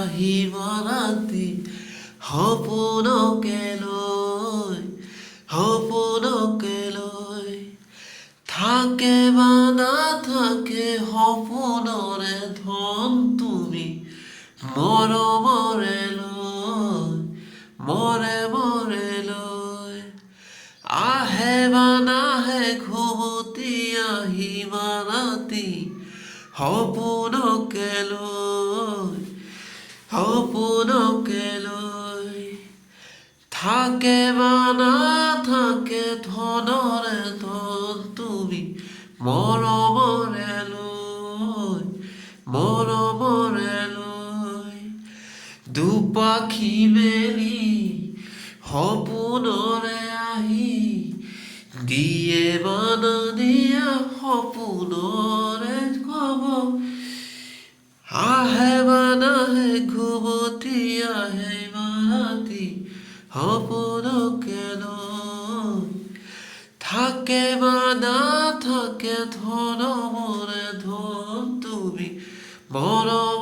আহিব ৰাতি সপোনকে লৈ থাকে বা নাথাকে সপোনৰে ধন তুমি মৰমৰে লৈ আহে বা নাহে ঘুমতি আহিবা ৰাতি সপোনকে লৈ থাকে বা নাথাকে ধনৰে ধন তুমি মৰমৰে লৈ দুপাখি মেলি সপোনৰে আহি দিয়ে বানা দিয়া সপোনৰে খবৰ আহে বা নাহে ঘুমতি আহে বা ৰাতি সপোনকে লৈ থাকে বা নাথাকে ধন তুমি মৰম